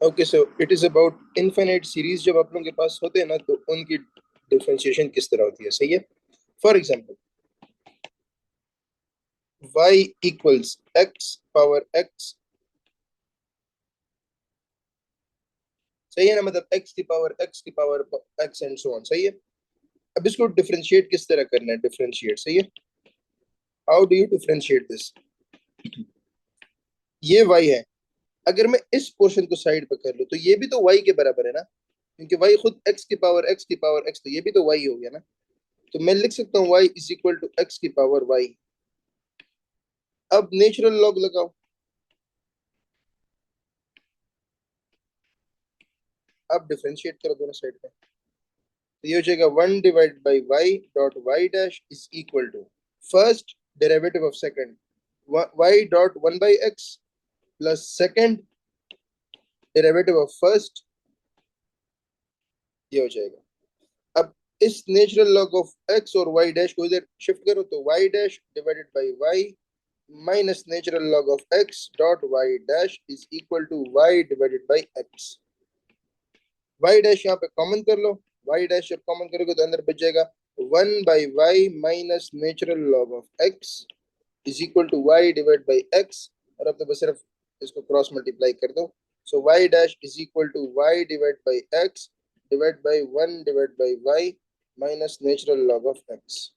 Okay, so it is about infinite series जब आप लोगों के पास होते हैं ना, तो उनकी डिफरेंशिएशन किस तरह होती है, सही है। For example, y equals x power x, सही है ना, मतलब x की power x and so on, सही है। अब इसको डिफरेंशिएट किस तरह करना है, डिफरेंशिएट, सही है। How do you differentiate this. ये y है, अगर मैं इस पोर्शन को साइड पे कर लूं तो ये भी तो y के बराबर है ना, क्योंकि y खुद x की पावर x, तो ये भी तो y हो गया ना। तो मैं लिख सकता हूँ y is equal to x की पावर y। अब नेचुरल लॉग लगाओ, अब डिफरेंशिएट करो दोनों साइड पे, तो ये हो जाएगा 1 divide by y dot y dash is equal to first derivative of second y dot 1/x plus second derivative of first, ये हो जाएगा। अब इस नेचुरल लॉग ऑफ x और y डैश को इधर शिफ्ट करो, तो y dash divided by y minus natural log of x dot y dash is equal to y divided by x। y dash यहाँ पे कॉमन कर लो, y डैश जब कॉमन करोगे तो अंदर बच जाएगा 1/y minus natural log of x is equal to y divide by x। और अब तो बस सिर्फ इसको क्रॉस मल्टीप्लाई कर दो, so y dash is equal to y divide by x divide by 1 divide by y minus natural log of x,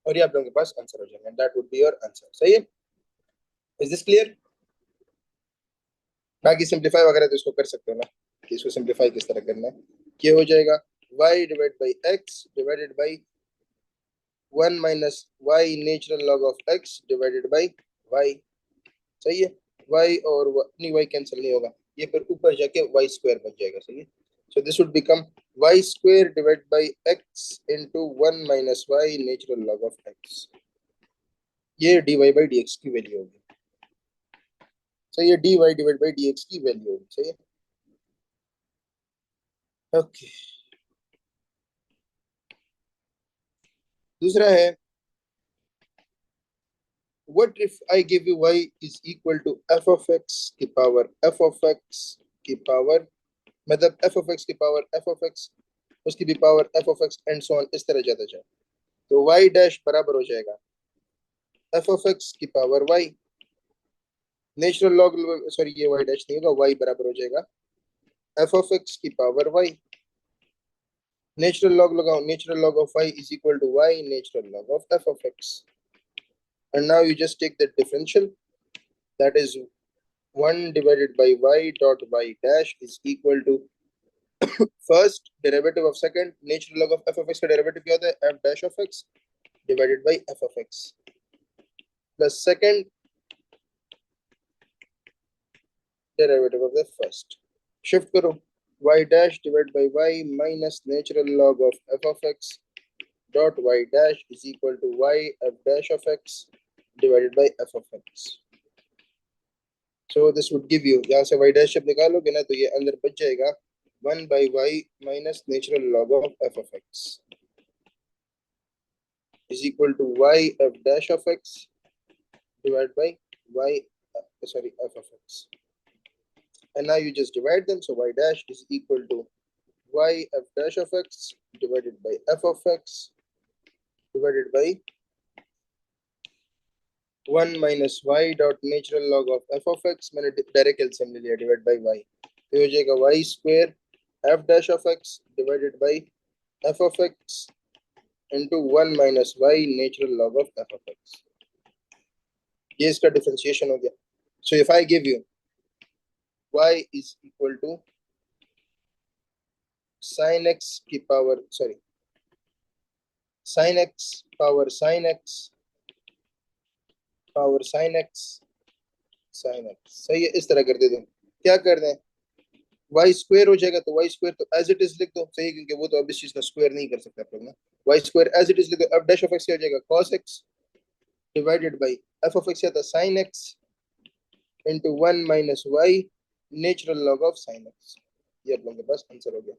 और ये आप लोगों के पास आंसर हो जाएगा, that would be your answer, सही है। Is this clear. बाकी सिंप्लीफाई वगैरह तो इसको कर सकते हो ना, कि इसको सिंप्लीफाई किस तरह करना है। ये हो जाएगा y divide by x divided by 1 minus y natural log of x divided by y, सही है। y और नहीं, y कैंसिल नहीं होगा, ये फिर ऊपर जाके y स्क्वायर बच जाएगा, सही है। So this would become y square divide by x into 1 minus y natural log of x। ये dy बाई dx की वैल्यू होगी, सही है, dy डिवाइड बाई dx की वैल्यू होगी, सही है। ओके, दूसरा है what if I give you y is equal to f of x की पावर f of x की पावर, मतलब f of x की पावर f of x, उसकी भी power f of x and so on, इस तरह जाता जाए, तो y डैश बराबर हो जाएगा f of x की power y natural log, sorry ये y डैश नहीं होगा, y बराबर हो जाएगा f of x की पावर y, नेचुरल लॉग लगाओ, natural log of y is equal to y natural log of f of x, and now you just take the differential, that is 1 divided by y dot y dash is equal to first derivative of second natural log of f of x का derivative क्या होता है, f dash of x divided by f of x plus second derivative of the first, shift करो y dash divide by y minus natural log of f of x dot y dash is equal to y f dash of x divided by f of x। so this would give you, यहाँ से y dash जब निकालोगे ना, तो ये अंदर बच जाएगा 1 by y minus natural log of f of x is equal to y f dash of x divided by y, sorry, f of x, and now you just divide them, so y dash is equal to y f dash of x divided by f of x divided by 1 minus y dot natural log of f of x, मैंने direct LCM ले लिया, divide by y, तो हो जाएगा y square f dash of x divided by f of x into 1 minus y natural log of f of x, ये इसका differentiation हो गया। So if I give you y is equal to sin x की power, sorry, sin x power sin x power sin x sin x, सही है, इस तरह कर दे दो। क्या कर दें, y स्क्वायर हो जाएगा, तो y स्क्वायर तो एज इट इज लिख दो, सही, क्योंकि वो तो अब इस चीज का स्क्वायर नहीं कर सकते आप लोग ना, y square as it is लिख दो, f डैश ऑफ x क्या हो जाएगा, cos x divided by f of x क्या था, sin x into 1 minus y natural log of sin x, ये आप लोगों के पास आंसर हो गया,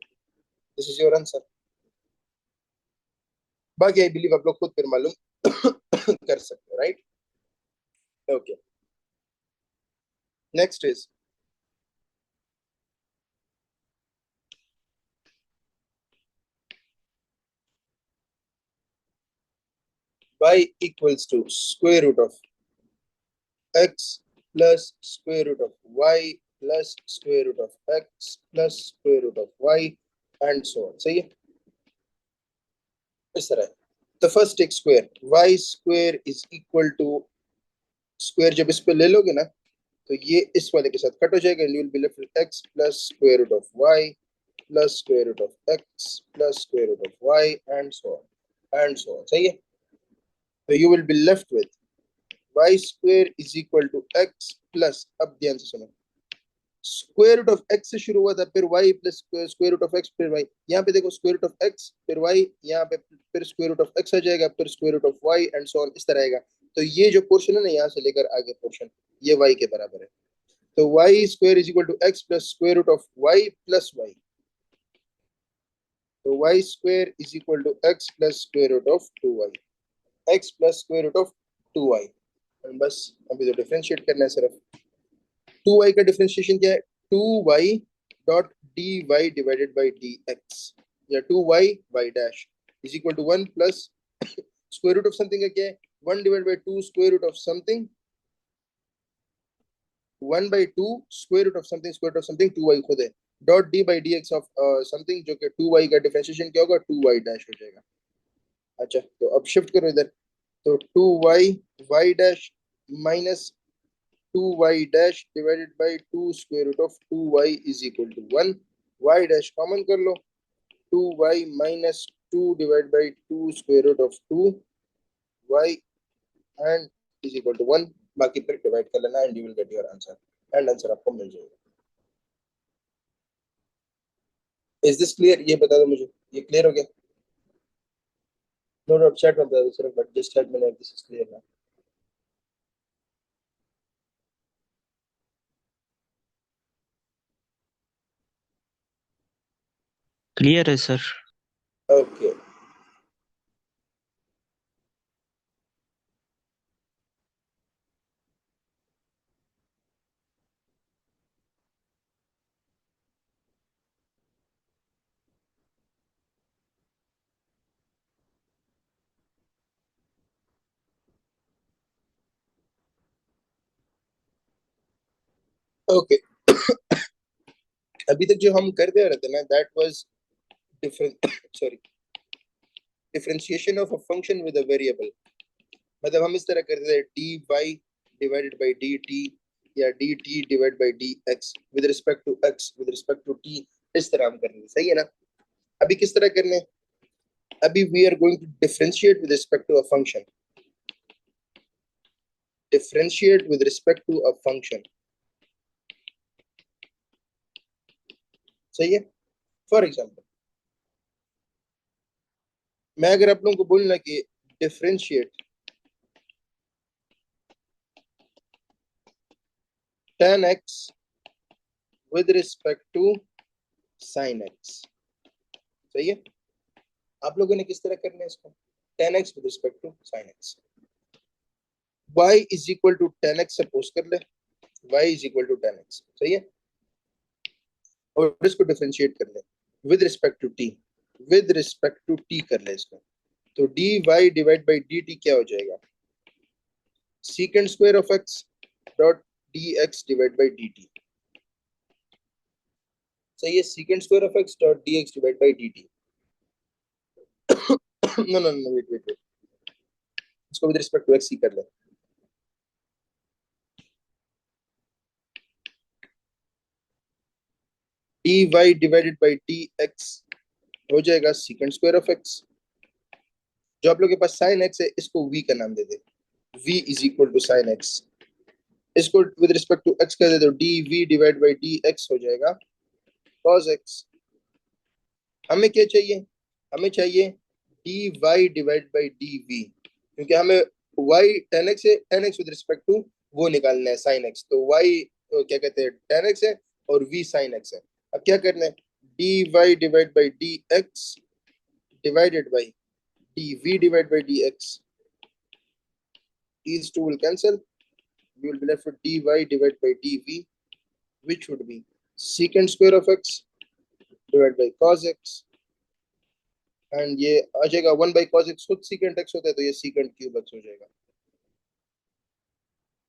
दिस इज योर आंसर। बाकी आई बिलीव आप लोग खुद फिर मालूम कर सकते हो, right. Okay, next is y equals to square root of x plus square root of y plus square root of x plus square root of y and so on. सही है? इस तरह the first take square y square is equal to square जब इस पे ले लोगे ना तो ये इस वाले के साथ कट हो जाएगा and you will be left with x plus square root of y plus square root of x plus square root of y and so on. सही है? तो you will be left with y square is equal to x plus अब ध्यान से सुनो square root of x से शुरू हुआ था फिर y plus square root of x फिर y यहाँ पे देखो स्क्वायर रूट ऑफ x फिर y यहाँ पे फिर स्क्वायर रूट ऑफ x आ जाएगा फिर square root of y and so on इस तरह आएगा तो ये जो पोर्शन है ना यहाँ से लेकर आगे पोर्शन ये y के बराबर है तो y square is equal to x plus square root of y plus y तो y square is equal to x plus square root of 2y x plus square root of 2y बस अभी तो differentiate करना है सिर्फ 2y का differentiation क्या है 2y dot dy divided by dx या 2y y dash is equal to 1 plus square root of something का क्या है 1 divide by 2 square root of something 1 by 2 square root of something 2y खुद है dot d by d x of something जो कि 2y का differentiation क्या होगा 2y डैश हो जाएगा अच्छा तो अब शिफ्ट करो इधर तो 2y y dash minus 2y dash divided by 2 square root of 2y is equal to 1 y dash common कर लो 2y minus 2 divided by 2 square root of 2y and is equal to 1 बाकी फिर divide कर लेना and you will get your answer and answer आपको मिल जाएगा is this clear ये बता दो मुझे ये क्लियर हो गया नो नो चैट में बता दो सिर्फ बट जस्ट चैट में दिस इज क्लियर ना क्लियर है सर ओके ओके अभी तक जो हम करते रहे थे ना that was different sorry differentiation of a function with a variable मतलब हम इस तरह करते थे d y divided by d t या d t divide by d x with respect to x with respect to t इस तरह हम करते थे सही है ना अभी किस तरह करने अभी we are going to differentiate with respect to a function differentiate with respect to a function सही है फॉर एग्जांपल मैं अगर आप लोगों को बोलना कि differentiate tan x with respect to sin x सही है आप लोगों ने किस तरह करना है इसको tan x with respect to sin x y is equal to tan x suppose कर ले y is equal to tan x सही है और इसको डिफरेंशिएट कर ले विद रिस्पेक्ट टू t कर ले इसको तो dy डिवाइड बाई dt क्या हो जाएगा secant square of x dot dx divide by dt सही है secant square of x dot dx divide by dt no wait इसको विद रिस्पेक्ट टू x ही कर ले dy डिवाइडेड बाई dx हो जाएगा secant square of x जो आप लोग के पास sin x है इसको v का नाम दे दे v is equal to sin x इसको विद रिस्पेक्ट टू x कर दे तो dv डिवाइड बाई dx हो जाएगा cos x हमें क्या चाहिए हमें चाहिए dy डिवाइड बाई dv क्योंकि हमें y tan x है tan x with respect to वो निकालना है sin x तो y क्या कहते हैं tan x है और v sin x है अब क्या करना है dy divide by dx divided by dv divided by dx these two will cancel you will be left with dy divided by dv which would be secant square of x divided by cos x and ये आ जाएगा 1/cos x, खुद secant x होता है तो ये secant cube x हो जाएगा.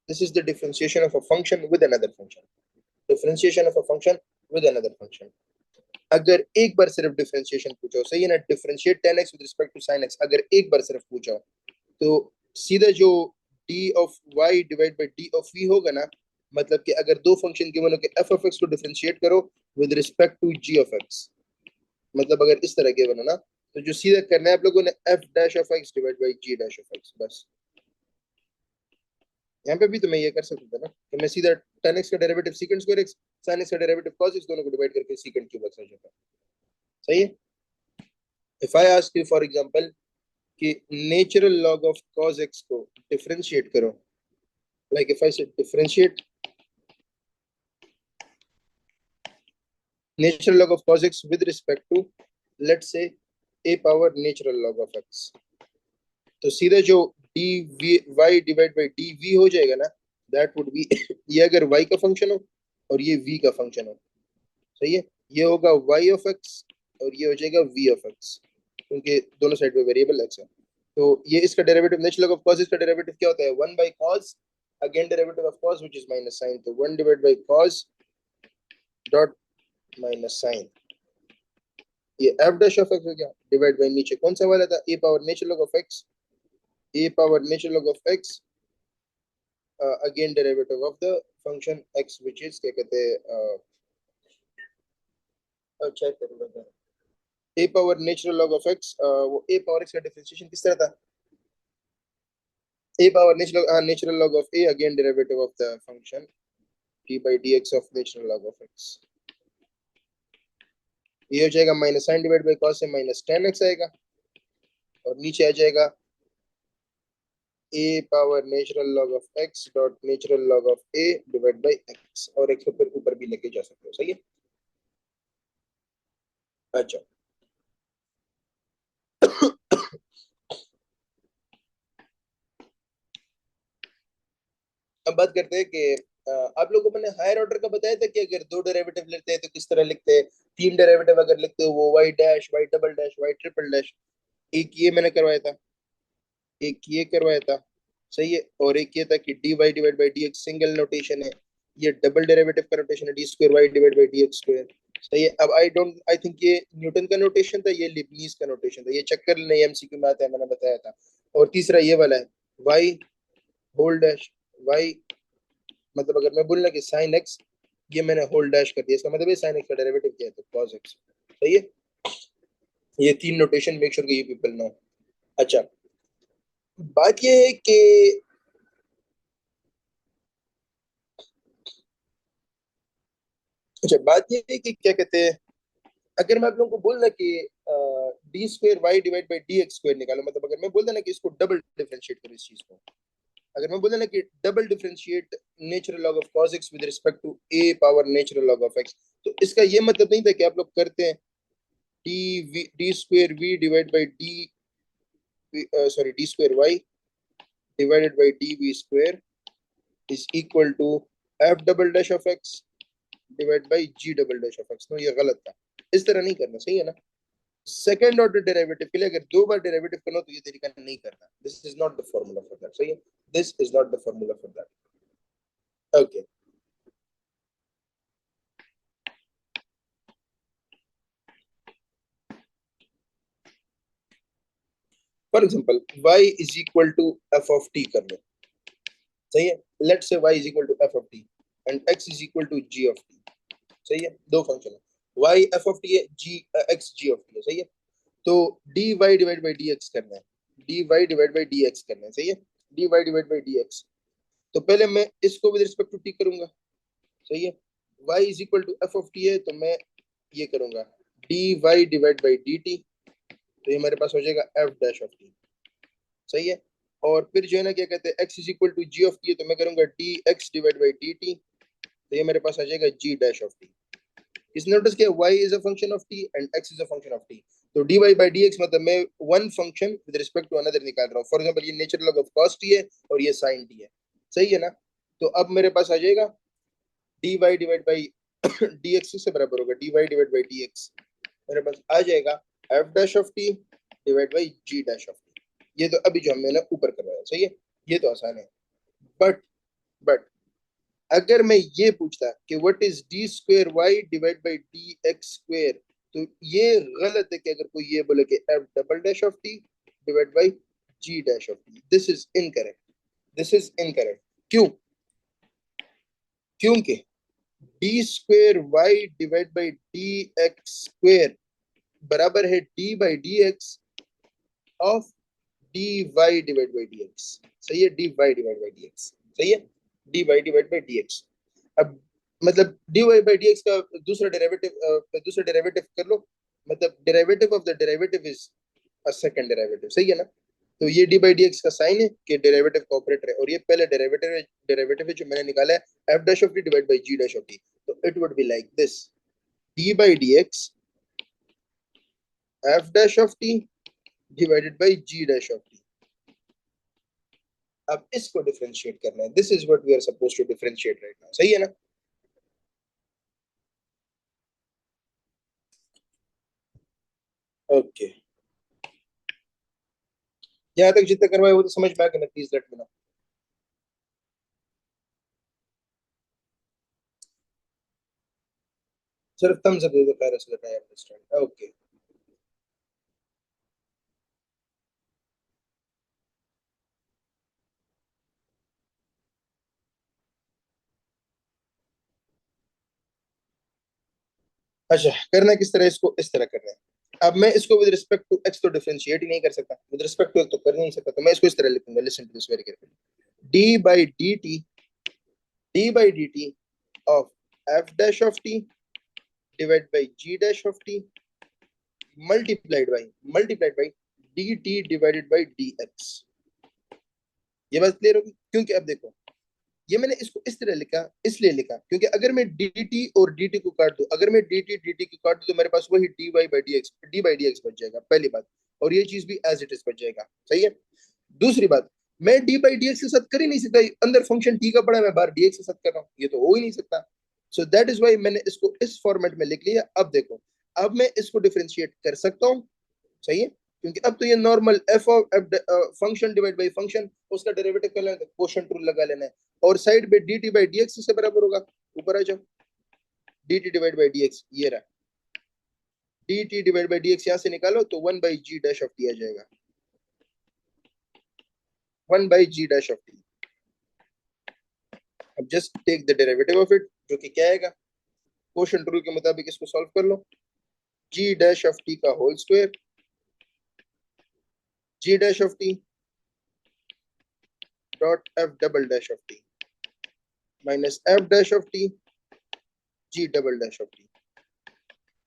This is the differentiation of a function with another function. Differentiation of a function with another function. अगर एक बार सिर्फ डिफरेंशिएशन पूछो, सही है ना, differentiate tan x with respect to sin x, अगर एक बार सिर्फ पूछो तो सीधा जो d of y divide by d of v होगा ना, मतलब कि अगर दो फंक्शन गिवन हो के f ऑफ x को डिफरेंशिएट करो with respect to g of x, मतलब अगर इस तरह गिवन हो ना, तो जो सीधा करना है आप लोगों ने f dash of x divide bye g dash of x, बस. यहाँ पे भी तो मैं ये कर सकता था ना कि मैं सीधा tan x का derivative secant square x, sin x का डेरिवेटिव cos x, दोनों को डिवाइड करके secant क्यूब x आ जाता है. सही है. If I ask you for example कि natural log of cos x को डिफरेंशिएट करो, like if I say differentiate natural log of cos x with respect to, let's say, a power natural log of x, तो सीधा जो d y divide by d v हो जाएगा ना, that would be ये अगर y का function हो और ये v का फंक्शन हो, सही है, ये होगा y ऑफ x और ये हो जाएगा v ऑफ x, क्योंकि दोनों साइड पे वेरिएबल x है. तो ये इसका derivative natural log of cos इसका डेरिवेटिव क्या होता है, 1/cos, again derivative of cos which is minus sin, तो 1 divide by cos dot minus sin. ये f डैश ऑफ x हो गया डिवाइड बाय नीचे कौन सा वाला था, a power natural log of x, a power natural log of x, again derivative of the function x which is क्या कहते हैं, अच्छा करूंगा, a power natural log of x, वो a पावर x का डिफरेंशिएशन किस तरह था, a power natural log of a, again derivative of the function d by dx of natural log of x. ये हो जाएगा minus sine divide by cos से minus tan x आएगा, और नीचे आ जाएगा a power natural log of x dot natural log of a divide by x, और x को ऊपर भी लेके जा सकते हो. सही है. अच्छा अब बात करते हैं कि आप लोगों को मैंने हायर ऑर्डर का बताया था कि अगर दो डेरिवेटिव लेते हैं तो किस तरह लिखते हैं, तीन डेरिवेटिव अगर लिखते हो वो y dash y double dash y triple dash. एक ये मैंने करवाया था, एक ये करवाया था, सही है, और एक ये था कि dy divide by dx single notation है, ये डबल डेरिवेटिव का नोटेशन है d square y divide by dx square. सही है. अब आई थिंक ये न्यूटन का नोटेशन था, ये लिबनीज का नोटेशन था, ये चक्कर नहीं एमसीक्यू में आता है, मैंने बताया था. और तीसरा ये वाला है y होल डैश y, मतलब अगर मैं बोलना कि साइन एक्स, ये मैंने होल डैश कर दिया, इसका मतलब ये साइन एक्स का डेरिवेटिव क्या है, तो कॉस एक्स. सही है. ये तीन notation make sure you people know. अच्छा बात ये है कि अच्छा बात ये है कि क्या कहते हैं, अगर मैं आप लोगों को बोलना कि d square y divide by d x square निकालो, मतलब अगर मैं बोलता ना कि इसको डबल डिफरेंशिएट करो इस चीज को, अगर मैं बोलता ना कि double differentiate natural log of cos x with respect to a power natural log of x, तो इसका ये मतलब नहीं था कि आप लोग करते हैं d square v divide by d, sorry d square y divided by d v square is equal to f double dash of x divide by g double dash of x. तो ये गलत था, इस तरह नहीं करना. सही है ना. सेकंड ऑर्डर डेरिवेटिव के लिए अगर दो बार डेरिवेटिव करना तो ये तरीका नहीं करना. This is not the formula for that. सही है. This is not the formula for that. Okay. For example y is equal to f of t कर लो. सही है. Let's say y is equal to f of t and x is equal to g of t. सही है. दो function है, y f of t है, g x g of t है. सही है. तो dy डिवाइड बाई dx करना है, dy डिवाइड बाई dx करना है. सही है. dy डिवाइड बाई dx, तो पहले मैं इसको विद रिस्पेक्ट टू t करूंगा. सही है. y is equal to f of t है, तो मैं ये करूंगा dy डिवाइड बाई dt, तो ये मेरे पास हो जाएगा f डैश ऑफ t. सही है. और फिर जो है ना क्या कहते हैं, x is equal to g of t है, तो मैं करूंगा dx डिवाइड बाई dt, तो ये मेरे पास आ जाएगा g डैश ऑफ t. इसने नोटिस किया y is a function of t and x is a function of t, तो dy बाई dx मतलब मैं one function with respect to another निकाल रहा हूँ. फॉर एग्जांपल ये natural log of cos t है और ये sin t है. सही है ना. तो अब मेरे पास आ जाएगा dy डिवाइड बाई dx से बराबर होगा dy डिवाइड बाई dx, मेरे पास आ जाएगा f dash of t divide by g dash of t. ये तो अभी जो हमने ऊपर करवाया, सही है, ये तो आसान है। बट अगर मैं ये पूछता कि what is d square y divide by d x square, तो ये गलत है कि अगर कोई ये बोले कि f double dash of t divide by g dash of t, this is incorrect, this is incorrect. क्यों? क्योंकि d square y divide by d x square बराबर है d by d x of d y divide by d x. सही है, d y divide by d x, सही है, d y divide by d x. अब मतलब d y by d x का दूसरा डेरिवेटिव कर लो, मतलब derivative of the derivative is a second derivative, सही है ना। तो ये डी बाई डी एक्स का साइन है कि डेरिवेटिव का ऑपरेटर है, और ये पहले डेरिवेटिव है जो मैंने निकाला है f dash of t divide by g dash of t. तो it would be like this, d by d x f dash of t divided by g dash of t. अब इसको डिफरेंशिएट करना है, this is what we are supposed to differentiate right now, सही है ना। Okay, यहाँ तक जितना करवाए वो तो समझ में आ गया ना, प्लीज लेट मी नो। सिर्फ thumbs up दे दो प्यारे से, आई अंडरस्टैंड। ओके, अच्छा करना है किस तरह, इसको इस तरह करना है। अब मैं इसको विद रिस्पेक्ट टू एक्स तो डिफरेंशिएट ही नहीं कर सकता, विद रिस्पेक्ट टू तो कर नहीं सकता, तो मैं इसको इस तरह लिखूंगा, listen to this very carefully, d by d t, d by d t of f dash of t divide by g dash of t multiplied by d t divided by d x. ये बात clear होगी, क्योंकि अब देखो ये मैंने इसको इस तरह लिखा, इसलिए लिखा क्योंकि अगर मैं dt और dt को काट दूं, अगर मैं dt को काट दूं तो मेरे पास वही dy बाई dx बच जाएगा, पहली बात। और ये चीज भी एज इट इज बच जाएगा, सही है। दूसरी बात, मैं डी बाई डी एक्स के साथ कर ही नहीं सकता, अंदर फंक्शन टी का पड़ा है, मैं बाहर डी एक्स के साथ कर रहा हूँ, ये तो हो ही नहीं सकता। सो दैट इज वाई मैंने इसको इस फॉर्मेट में लिख लिया। अब देखो, अब मैं इसको डिफरेंशिएट कर सकता हूँ, सही है, क्योंकि अब तो ये normal F of function divide by function, उसका डेरिवेटिव कर लेना, क्वोशंट रूल लगा लेना है, और साइड पे d t by d x से बराबर होगा, ऊपर आ जाओ, d t divide by d x ये रहा, d t divide by d x यहाँ से निकालो तो one by g dash of t आ जाएगा, one by g dash of t. अब just take the derivative of it, जो कि क्या आएगा, क्वोशंट रूल के मुताबिक इसको सॉल्व कर लो, जी डैश ऑफ टी का whole square, g dash of t dot f double dash of t minus f dash of t g double dash of t,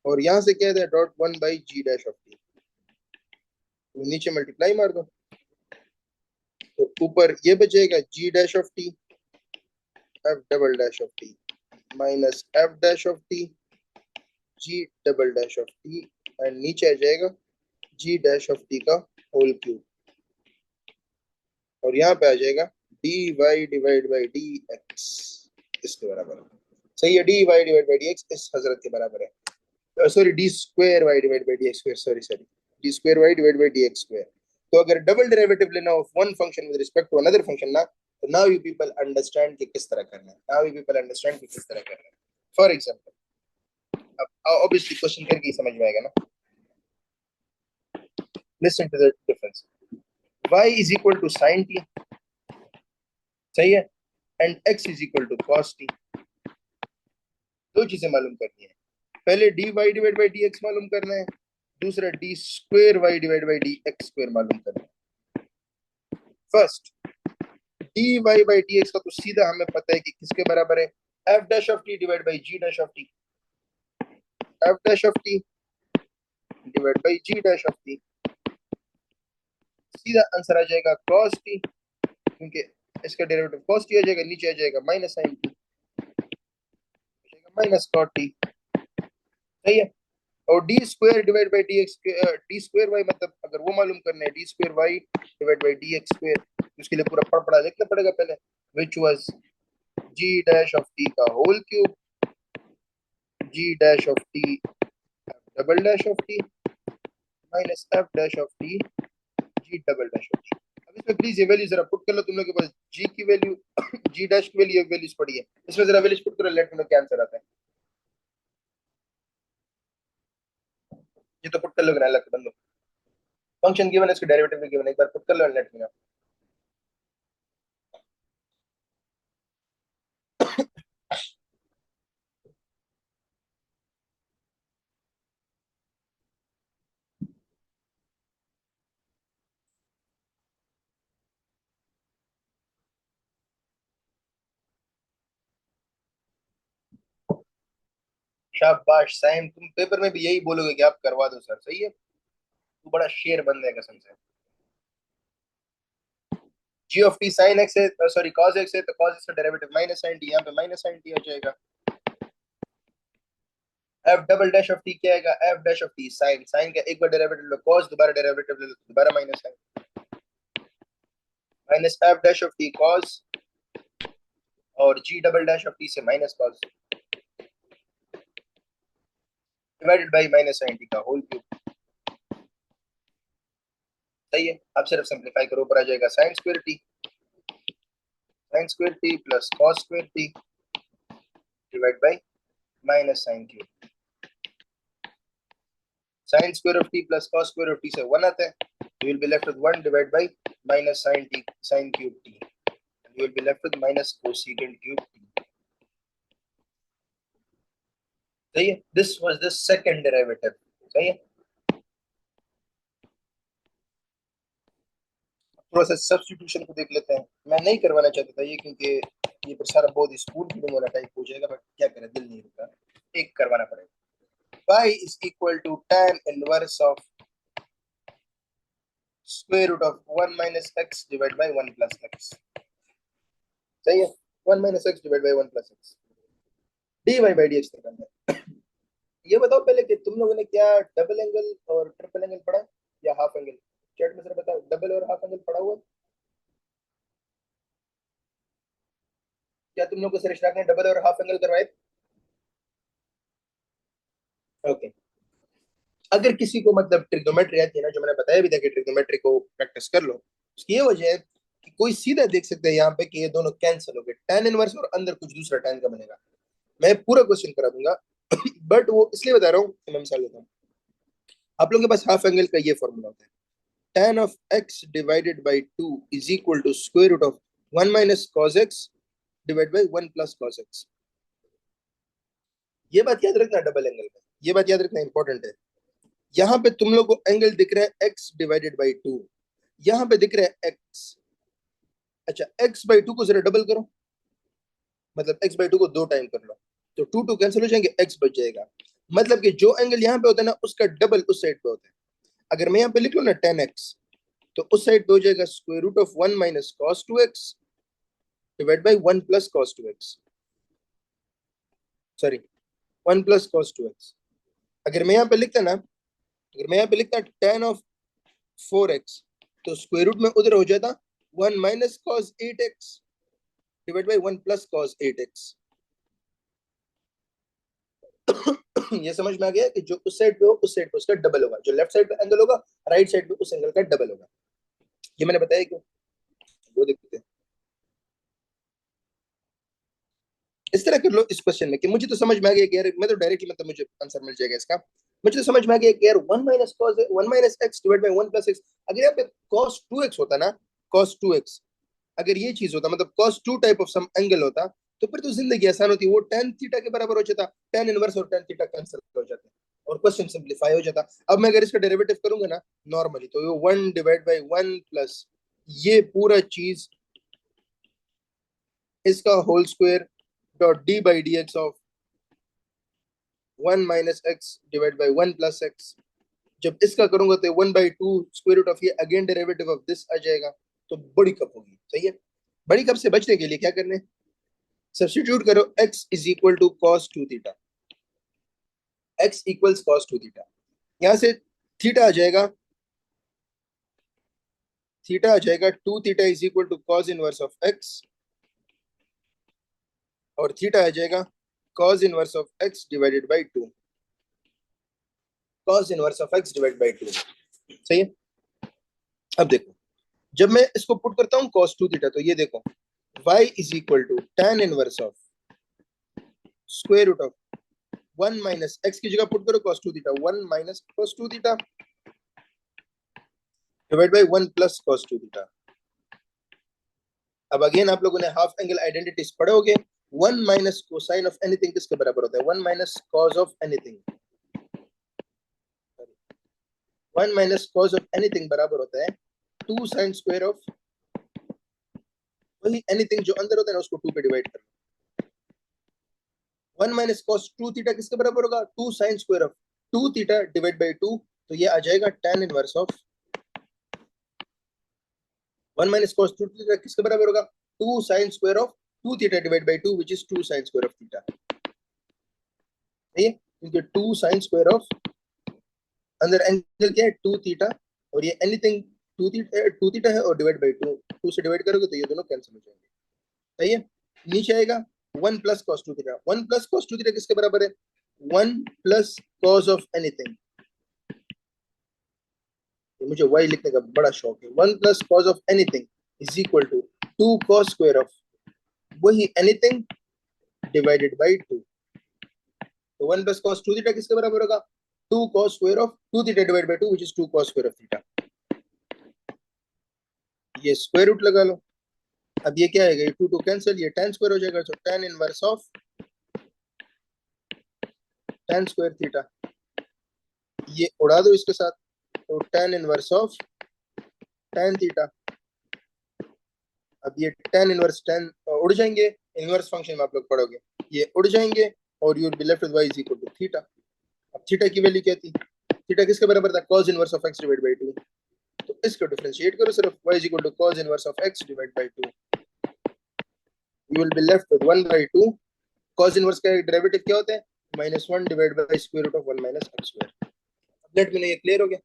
और यहां से क्या है dot one by g dash of t, तो नीचे multiply मार दो, तो ऊपर ये बचेगा g dash of t f double dash of t minus f dash of t g double dash of t, and नीचे आ जाएगा जी डैश ऑफ टी का होल क्यूब, और यहाँ पे आ जाएगा d y divide by d x, इसके बराबर है, सही है, d y divide by d x इस हजरत के बराबर है, sorry d square y divide by d x square, sorry d square y divide by d x square. तो अगर डबल डेरिवेटिव लेना of one function with respect to another function ना, तो नाउ यू पीपल अंडरस्टैंड कि किस तरह करना है, नाउ यू पीपल अंडरस्टैंड कि किस तरह करना है। फॉर एग्जांपल, अब ऑब्वियसली क्वेश्चन करके ही समझ में आएगा ना, listen to the difference, y is equal to sin t, सही है, and x is equal to cos t। दो चीजें मालूम करनी है, पहले d y divide by d x मालूम करना है, दूसरा d square y divide by d x square मालूम करना है। First d y by d x का तो सीधा हमें पता है कि किसके बराबर है, f dash of t divide by g dash of t, f dash of t divide by g dash of t, सीधा आंसर आ जाएगा cos t, क्योंकि इसका डेरिवेटिव cos t आ जाएगा, नीचे आ जाएगा minus sin t, minus cot t, सही है। और d square divide by d x, d square y मतलब अगर वो मालूम करना है, d square y divide by d x square, उसके लिए पूरा पढ़ लिखना पड़ेगा पहले, which was g dash of t का whole cube, g dash of t double dash of t minus f dash of t g double dash of t. अब इसमें प्लीज ये वैल्यू जरा पुट कर लो, तुम लोग के पास जी की वैल्यू जी डैश की वैल्यूज पड़ी है, इसमें जरा वैल्यूज पुट करो, लेट मी नो क्या आंसर आता है। ये तो पुट कर लो, अलग बंदो, फंक्शन गिवन है, इसका डेरिवेटिव भी गिवन है, एक बार पुट कर लो, लेट मी नो। शाबाश साइम, तुम पेपर में भी यही बोलोगे कि आप करवा दो सर, सही है, तू बड़ा शेर बन है कसम से। G of t sine x है, सॉरी कॉस एक्स है, तो कॉस एक्स का डेरिवेटिव माइनस साइन टी, यहाँ पे माइनस साइन टी हो जाएगा। F double dash of t क्या आएगा, f dash of t sine, sine का एक बार डेरिवेटिव लो, कॉस दोबारा डेरिवेटिव ले लो, दोबारा minus sine, minus f dash of t cos, और g double dash of t से minus cos divided by minus sine t का होल क्यूब। सही है, अब सिर्फ सिंपलीफाई करो, ऊपर आ जाएगा sine square t, sine square t plus cos square t divide by minus sine cube. Sine square of t plus cos square of t से 1 आता है, you will be left with 1 divided by minus sin t sin cube t, and you will be left with minus cosecant cube t. सही है, this was the second derivative. सही है, थोड़ा सा substitution को देख लेते हैं। मैं नहीं करवाना चाहता था ये, क्योंकि ये फिर सारा बहुत स्कूल फीडिंग वाला टाइप हो जाएगा, बट क्या करें, दिल नहीं रुका, एक करवाना पड़ेगा। y is equal to tan inverse of square root of 1 minus x divided by 1 plus x. सही है, 1 minus x divided by 1 plus x dy by dx तक करना है। ये बताओ पहले कि तुम लोगों ने क्या डबल एंगल और ट्रिपल एंगल पढ़ा या हाफ एंगल, चैट में जरा बताओ, डबल और हाफ एंगल पढ़ा हुआ है? क्या तुम लोग को सर इशराक ने डबल और हाफ एंगल करवाए? ओके, अगर किसी को मतलब ट्रिग्नोमेट्री आती है ना, जो मैंने बताया भी था कि ट्रिग्नोमेट्री को प्रैक्टिस कर लो, उसकी ये वजह है कि कोई सीधा देख सकता है यहाँ पे कि ये दोनों कैंसिल हो गए, tan इनवर्स और अंदर कुछ दूसरा tan का बनेगा। मैं पूरा क्वेश्चन करा दूंगा बट वो इसलिए बता रहा हूँ, मैं मिसाल देता हूँ। आप लोगों के पास हाफ एंगल का ये फॉर्मूला होता है, tan of x divided by 2 is equal to square root of 1 minus cos x divided by 1 plus cos x। ये बात याद रखना डबल एंगल में, ये बात याद रखना इंपॉर्टेंट है। यहाँ पे तुम लोग को एंगल दिख रहा है x डिवाइडेड बाई 2, यहाँ पे दिख रहा है x। अच्छा, x बाई 2 को जरा डबल करो, मतलब x बाई 2 को 2 टाइम कर लो, तो 2 2 कैंसिल हो जाएंगे, x बच जाएगा। मतलब कि जो एंगल यहाँ पे होता है ना, उसका डबल उस साइड पे होता है। अगर मैं यहाँ पे लिख लूँ ना tan x, तो उस साइड पे हो जाएगा square root of 1 minus cos 2x divide by 1 plus cos 2x, sorry 1 plus cos 2x। अगर मैं यहाँ पे लिखता ना, अगर मैं यहाँ पे लिखता tan ऑफ 4x, तो स्क्वायर रूट में उधर हो जाता 1 minus cos 8x divide by 1 plus cos 8x। ये समझ में आ गया कि जो उस साइड पे हो, उस साइड पे उसका डबल होगा, जो लेफ्ट साइड पे एंगल होगा, राइट साइड पे उस एंगल का डबल होगा। ये मैंने बताया क्यों, वो देखते हैं। इस तरह कर लो इस क्वेश्चन में कि मुझे तो समझ में आ गया कि यार, मैं तो डायरेक्टली मतलब मुझे आंसर मिल जाएगा इसका। मुझे तो समझ में आ गया कि यार 1 minus cos 1 minus x divide by 1 plus x. अगर यहाँ पे कॉस 2x होता ना, कॉस 2x, अगर ये चीज होता मतलब cos 2 type of some angle होता, तो फिर तो जिंदगी आसान होती, वो tan थीटा के बराबर हो जाता, tan इनवर्स और tan थीटा कैंसिल हो जाते और क्वेश्चन सिंपलीफाई हो जाता। अब मैं अगर इसका डेरिवेटिव करूंगा ना नॉर्मली, तो ये 1 डिवाइड बाई 1 प्लस ये पूरा चीज इसका whole square dot d by d x of 1 minus x divide by 1 plus x. जब इसका करूंगा तो 1/2 स्क्वायर रूट ऑफ ये अगेन डेरिवेटिव ऑफ दिस आ जाएगा, तो बड़ी कप होगी। सही है, बड़ी कप से बचने के लिए क्या करने, सब्स्टिट्यूट करो, x is equal to cos 2 theta, x equals cos 2 theta. यहां से थीटा आ जाएगा, थीटा आ जाएगा 2 theta is equal to cos inverse of x, और थीटा आ जाएगा cos inverse of x divided by 2, cos inverse of x divided by 2। सही है। अब देखो, जब मैं इसको पुट करता हूँ cos 2 थीटा, तो ये देखो y is equal to tan inverse of square root of 1 minus x की जगह पुट करो cos 2 theta, 1 minus cos 2 theta divide by 1 plus cos 2 theta. अब अगेन आप लोगों ने हाफ एंगल आइडेंटिटीज पढ़े होगे। 1 माइनस कोसाइन ऑफ एनीथिंग किसके बराबर होता है? 1 minus cos of anything. 1 minus cos of anything बराबर होता है 2 साइन स्क्वायर ऑफ वही एनीथिंग जो अंदर होता है ना, उसको 2 पे डिवाइड कर। 1 माइनस कॉस 2 थीटा किसके बराबर होगा? 2 sign square of 2 theta divide by 2, तो ये आ जाएगा tan inverse of 1 minus cos 2 theta किसके बराबर होगा? 2 sign square of 2 theta divide by 2 which is 2 sign square of theta. सही है, क्योंकि 2 साइन स्क्वायर ऑफ अंदर एंगल क्या है? 2 थीटा, और ये एनीथिंग 2 थीटा है और डिवाइड बाय 2, 2 से डिवाइड करोगे तो ये दोनों कैंसिल हो जाएंगे। सही है, नीचे आएगा 1 plus cos 2 theta. 1 plus cos 2 theta किसके बराबर है? 1 प्लस कॉस ऑफ एनीथिंग। मुझे y लिखने का बड़ा शौक है। 1 plus cos of anything is equal to 2 cos square of वही एनीथिंग डिवाइडेड बाय 2। तो 1 प्लस कॉस 2 थीटा किसके बराबर होगा? 2 cos square of 2 theta divided by 2 which is 2 cos square of theta। ये स्क्वायर रूट लगा लो। अब ये क्या आएगा? ये 2 कैंसिल, ये tan स्क्वायर हो जाएगा, तो tan inverse of tan square theta, ये उड़ा दो इसके साथ, तो tan inverse of tan theta. अब ये tan इनवर्स tan उड़ जाएंगे, इनवर्स फंक्शन में आप लोग पढ़ोगे, ये उड़ जाएंगे और you will be left with y is equal to theta. अब थीटा की वैल्यू क्या थी? थीटा किसके बराबर था? cos inverse of x divide by 2। तो इसको डिफरेंशिएट करो सिर्फ, y is equal to cos inverse of x divided by 2, you will be left with 1 by 2। cos inverse का डेरिवेटिव क्या होता है? -1 divided by square root of 1 minus x square। Let me know ये clear हो गया?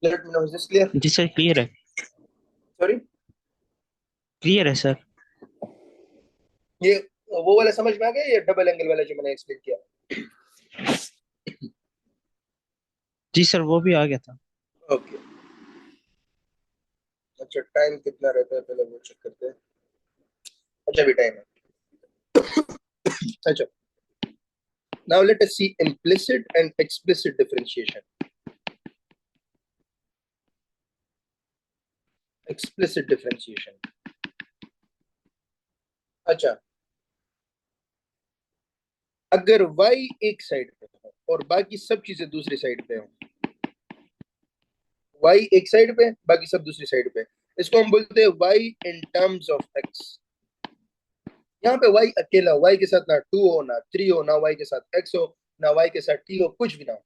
Let me know is this clear? जी sir, clear है। Sorry, clear है सर। ये वो वाला समझ में आ गया? ये डबल एंगल वाला जो मैंने एक्सप्लेन किया? जी सर, वो भी आ गया था। ओके, अच्छा टाइम कितना रहता है पहले वो चेक करते हैं। अच्छा भी टाइम है। अच्छा, now let us see implicit and explicit differentiation। explicit differentiation, अच्छा, अगर y एक साइड पे हो और बाकी सब चीजें दूसरी साइड पे हो, y एक साइड पे बाकी सब दूसरी साइड पे, इसको हम बोलते हैं y in terms of x। यहाँ पे y अकेला, y के साथ ना 2 हो ना 3 हो, ना y के साथ x हो ना y के साथ t हो, कुछ भी ना हो।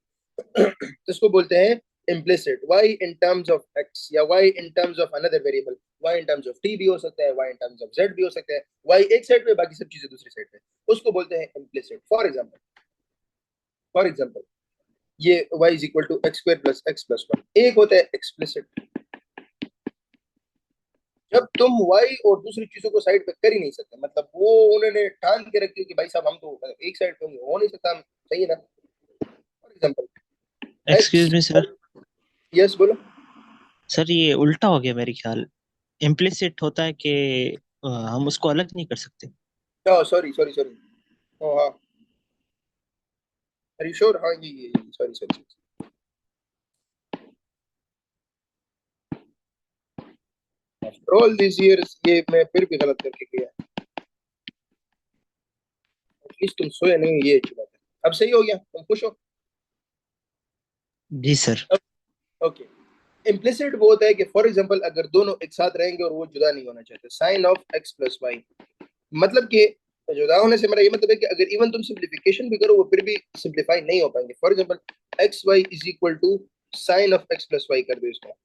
तो इसको बोलते हैं implicit। y in terms of x या y in terms of another variable, y in terms of t भी हो सकता है, y in terms of z भी हो सकता है। y एक साइड पे बाकी सब चीजें दूसरी साइड पे, उसको बोलते हैं implicit। फॉर एग्जाम्पल ये y is equal to x square plus x plus one. एक होता है एक्सप्लिसिट, जब तुम y और दूसरी चीजों को साइड पे कर ही नहीं सकते, मतलब वो उन्होंने ठान के रखी कि भाई साहब हम तो एक साइड पे होंगे, हो नहीं सकता, हम सही है ना। For example excuse x, me sir. Yes बोलो। सर ये उल्टा हो गया मेरे ख्याल। इम्प्लिसिट होता है कि हम उसको अलग नहीं कर सकते। सॉरी सॉरी सॉरी, ओ हाँ, आर यू श्योर? हाँ ये sorry sorry, after all this years ये मैं फिर भी गलत करके गया। एटलीस्ट तुम सोए नहीं, ये अच्छी बात है। अब सही हो गया, तुम खुश हो? जी सर। ओके, इम्प्लिसिट वो होता है कि फॉर एग्जांपल अगर दोनों एक साथ रहेंगे और वो जुदा नहीं होना चाहते, sine of x plus y, मतलब कि जुदा होने से मेरा ये मतलब है कि अगर इवन तुम सिंप्लीफिकेशन भी करो वो फिर भी सिंप्लीफाई नहीं हो पाएंगे। For example x y is equal to sine of x plus y कर दो इसको,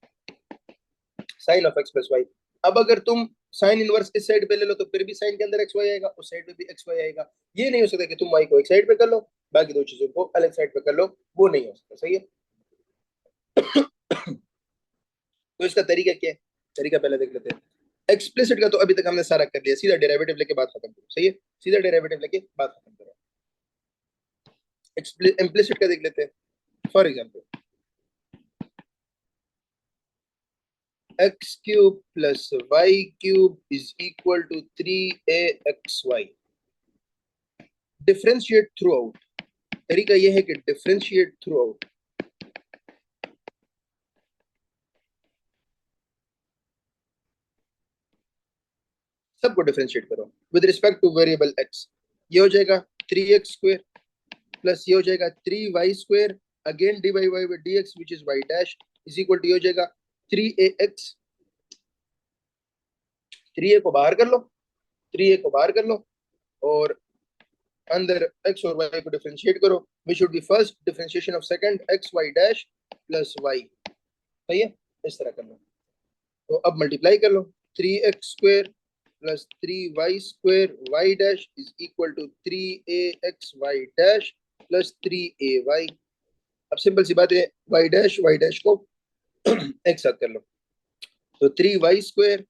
sine of x plus y. अब अगर तुम साइन इनवर्स इस साइड पे ले लो तो फिर भी साइन के अंदर एक्स वाई आएगा, उस साइड पे भी एक्स वाई आएगा। ये नहीं हो सकता कि तुम वाई को एक साइड पे कर लो बाकी दो चीजों को अलग साइड पे कर लो, वो नहीं हो सकता। सही है। तो इसका तरीका क्या है? तरीका पहले देख लेते हैं। एक्सप्लिसिट का तो अभी तक हमने सारा कर लिया, सीधा डेरिवेटिव लेके बात खत्म करो। सही है, सीधा डेरिवेटिव लेके बात खत्म करो। इम्प्लिसिट का देख लेते हैं। For example x cube plus y cube is equal to 3axy। Differentiate throughout, तरीका यह है कि डिफरेंशिएट थ्रू आउट, सबको डिफरेंशिएट करो with respect to variable x। ये हो जाएगा 3x² प्लस ये हो जाएगा 3y² again divide by dx which is y dash is equal to, ये हो जाएगा 3ax। 3a को बाहर कर लो, 3a को बाहर कर लो और अंदर x और y को डिफरेंशिएट करो। We should be first differentiation of second x y dash plus y। सही है, इस तरह कर लो। तो अब मल्टीप्लाई कर लो, 3x² plus 3y² y dash is equal to 3ax y dash plus 3ay। अब सिंपल सी बात है, y डैश को एक साथ कर लो। तो 3y²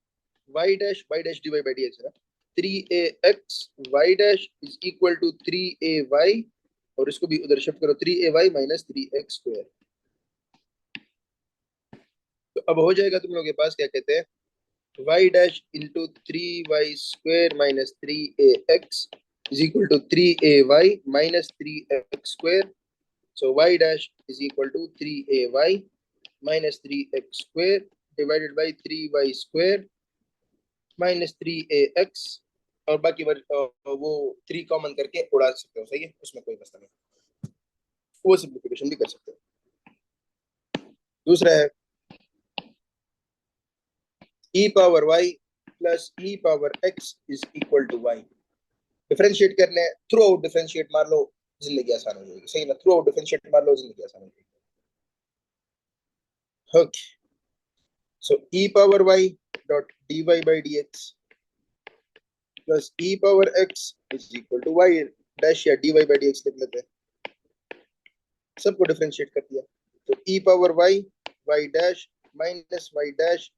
y dash divide by dx है ना, 3ax y dash is equal to 3ay और इसको भी उधर शिफ्ट करो, 3ay माइनस 3x²। तो अब हो जाएगा तुम लोग के पास क्या कहते हैं, y dash into 3y² minus 3ax is equal to 3ay minus 3x²। So y dash is equal to 3ay minus 3x² divided by 3y² minus 3ax और बाकी वो 3 कॉमन करके उड़ा सकते हो। सही है, उसमें कोई मसला नहीं, वो सिंप्लीफिकेशन भी कर सकते हो। दूसरा है e power y plus e power x is equal to y। Differentiate करने हैं, थ्रू आउट डिफरेंशिएट मार लो, जिंदगी आसान हो जाएगी। सही ना, थ्रू आउट डिफरेंशिएट मार लो, जिंदगी आसान हो जाएगी। Okay, so e power y dot dy by dx plus e power x is equal to y dash या dy बाई dx लिख लेते हैं, सबको डिफरेंशिएट कर दिया। तो e power y y dash minus y dash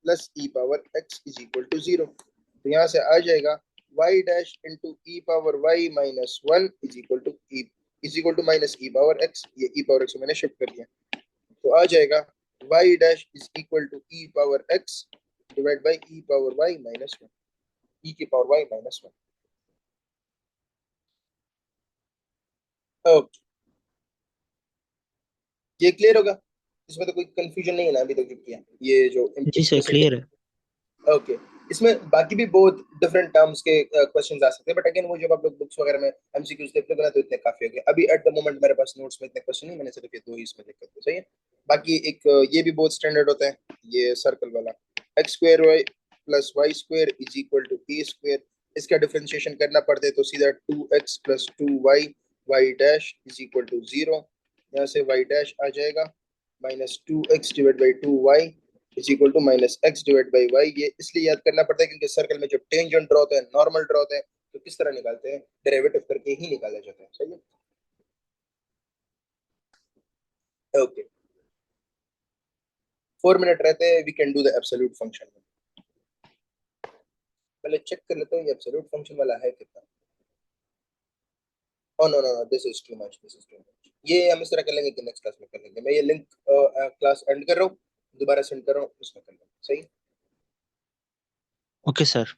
plus e power x is equal to 0। तो यहाँ से आ जाएगा y dash into e power y minus 1 is equal to minus e power x। ये e पावर x को मैंने shift कर दिया, तो आ जाएगा y dash is equal to e power x divide by e power y minus 1, e की power y minus 1। Okay, ये क्लियर होगा, इसमें तो कोई कंफ्यूजन नहीं है ना अभी तक जो किया, ये जो जी सर, इम्प्लिसिट। क्लियर है। ओके, इसमें बाकी भी बहुत डिफरेंट टर्म्स के क्वेश्चंस आ सकते हैं, बट अगेन वो जब आप लोग बुक्स वगैरह में एमसीक्यूज देखते हो ना तो इतने काफी हो गए। अभी एट द मोमेंट मेरे पास नोट्स में इतने क्वेश्चन नहीं, मैंने सिर्फ ये दो ही इसमें देखे थे। सही है, बाकी एक ये भी बहुत स्टैंडर्ड होता है, ये सर्कल वाला x² plus y² is equal to a²। इसका डिफरेंशिएशन करना पड़ता है तो सीधा 2x plus 2y y dash is equal to 0। यहाँ से y डैश आ जाएगा minus 2x divide by 2y is equal to minus x divide by y. ये इसलिए याद करना पड़ता है क्योंकि सर्कल में जब टेंजेंट ड्रॉ होता है, नॉर्मल ड्रॉ होता है, तो किस तरह निकालते हैं, डेरिवेटिव करके ही निकाला जाता है। सही है, ओके। 4 मिनट रहते हैं, we can do the absolute function. पहले चेक कर लेता हूँ ये एब्सोल्यूट फंक्शन वाला है कितना। Oh no no no, this is too much, this is too much. ये हम इस तरह कर लेंगे कि नेक्स्ट क्लास में कर लेंगे। मैं ये लिंक क्लास एंड कर रहा हूँ, दोबारा सेंड कर रहा हूँ, उसमें कर लेंगे। सही। Okay sir.